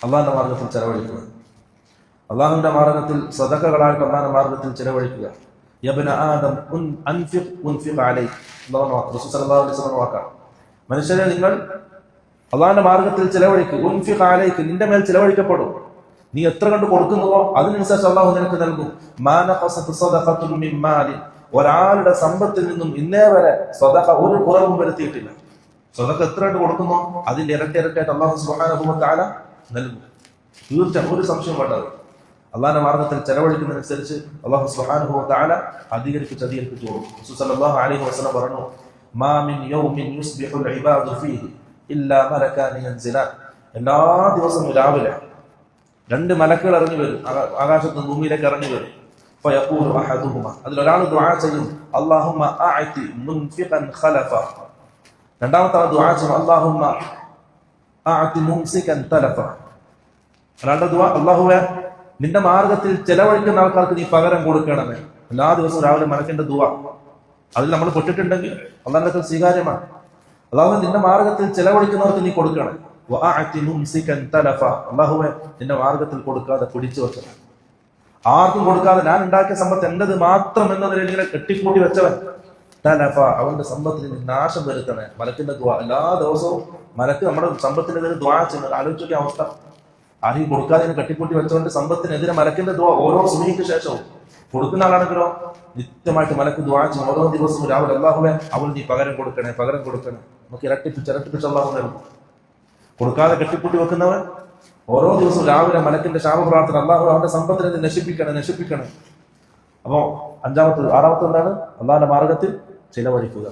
അള്ളാഹിന്റെ മാർഗത്തിൽ ചെലവഴിക്കുക. അള്ളാഹുവിന്റെ മാർഗത്തിൽ സദഖകളായിട്ട് അള്ളാഹിന്റെ മാർഗത്തിൽ ചെലവഴിക്കുക. യബ്ന ആദം അൻഫിഖ് ഉൻഫിഖ് അലൈക്. റസൂൽ സല്ലല്ലാഹു അലൈഹി വസല്ലം വാക്കാണ്. മനുഷ്യരെ, നിങ്ങൾ അള്ളാഹിന്റെ മാർഗത്തിൽ ചെലവഴിക്കുക. ഉൻഫിഖ് അലൈക്, നിന്റെ മേൽ ചെലവഴിക്കപ്പെടും. നീ എത്ര കണ്ട് കൊടുക്കുന്നുവോ അതിനനുസരിച്ച് അള്ളാഹു നിനക്ക് നൽകും. മാ നഖസത് സദഖത്തുൻ മിൻ മാലി, ഒരാളുടെ സമ്പത്തിൽ നിന്നും ഇന്നേ വരെ സദഖ ഒരു കുറവും വരുത്തിയിട്ടില്ല. സദഖ എത്ര കണ്ട് കൊടുക്കുന്നോ അതിന്റെ ഇരട്ടിയായിട്ട് അള്ളാഹു സുബ്ഹാനഹു വ തആല നൽകും. തീർച്ചയായും ഒരു സംശയം വേണ്ടത്. അള്ളാഹിന്റെ മാർഗത്തിൽ ചെലവഴിക്കുന്നതനുസരിച്ച് അള്ളാഹു സുബ്ഹാനഹു വ തആല അധികരിപ്പിച്ചു കൊടുക്കും. റസൂൽ സല്ലല്ലാഹു അലൈഹി വസല്ലം പറഞ്ഞു, മാ മിൻ യൗമിൻ യുസ്ബിഹുൽ ഇബാദു ഫീഹി ഇല്ലാ മലകാനി യൻസിലാൻ. എല്ലാ ദിവസവും രാവിലെ രണ്ട് മലക്കുകൾ ഇറങ്ങി വരും, ആകാശത്ത് ഭൂമിയിലേക്ക് ഇറങ്ങി വരും. ഫയഖൂലു അഹദുഹുമാ, അതിലൊരാൾ ദുആ ചെയ്യും, അല്ലാഹുമ്മ അഅതി മുൻഫിഖൻ ഖലഫ. രണ്ടാമത്തെ ആൾ ദുആ ചെയ്യും, അല്ലാഹുമ്മ അഅതി മുംസികൻ തലഫ. ഒരാളുടെ ദുആ, അല്ലാഹുവേ നിന്റെ മാർഗത്തിൽ ചെലവഴിക്കുന്ന ആൾക്കാർക്ക് നീ പകരം കൊടുക്കണമേ. എല്ലാ ദിവസവും രാവിലെ മലക്കിന്റെ ദുആ. അതിൽ നമ്മൾ പെട്ടിട്ടുണ്ടെങ്കിൽ അള്ളാഹുവിന്റെ സ്വീകാര്യമാണ്. അല്ലാഹു നിന്റെ മാർഗത്തിൽ ചെലവഴിക്കുന്നവർക്ക് നീ കൊടുക്കണം. വഅഅതി മുംസികൻ തലഫ, അല്ലാഹുവേ നിന്റെ മാർഗത്തിൽ കൊടുക്കാതെ പിടിച്ചു വെച്ചവൻ, ആർക്കും കൊടുക്കാതെ ഞാൻ ഉണ്ടാക്കിയ സമ്പത്ത് എന്റേത് മാത്രം എന്ന നിലയിൽ ഇങ്ങനെ കെട്ടിക്കൂട്ടി വെച്ചവൻ, തലഫ, അവന്റെ സമ്പത്തിന് നാശം വരുത്തണേ. മലക്കിന്റെ ദുആ. എല്ലാ ദിവസവും മലക്ക് നമ്മുടെ സമ്പത്തിനെതിരെ ദുആ ചെയ്യുന്നത് ആലോചിച്ച അവസ്ഥ. ആരും കൊടുക്കാതെ കെട്ടിക്കൂട്ടി വെച്ചുകൊണ്ട് സമ്പത്തിനെതിരെ മലക്കിന്റെ ദുആ ഓരോ സുബഹിക്ക് ശേഷവും. കൊടുക്കുന്ന ആളാണെങ്കിലോ നിത്യമായിട്ട് മലക്ക് ദുആ ചെയ്യും ഓരോ ദിവസവും രാവിലെ, അല്ലാഹുവേ അവൾ നീ പകരം കൊടുക്കണേ, പകരം കൊടുക്കണേ. നമുക്ക് ഇരട്ടിപ്പിച്ച് അല്ലാഹു നൽകും. കൊടുക്കാതെ കെട്ടിപ്പൂട്ടി വെക്കുന്നവൻ ഓരോ ദിവസവും രാവിലെ മലക്കിന്റെ ശാപപ്രാർത്ഥന, അല്ലാഹു അവന്റെ സമ്പത്തിനെ നശിപ്പിക്കണേ. അപ്പോ ആറാമത്തെ എന്താണ്? അള്ളാഹിന്റെ മാർഗത്തിൽ ചിലവഴിക്കുക.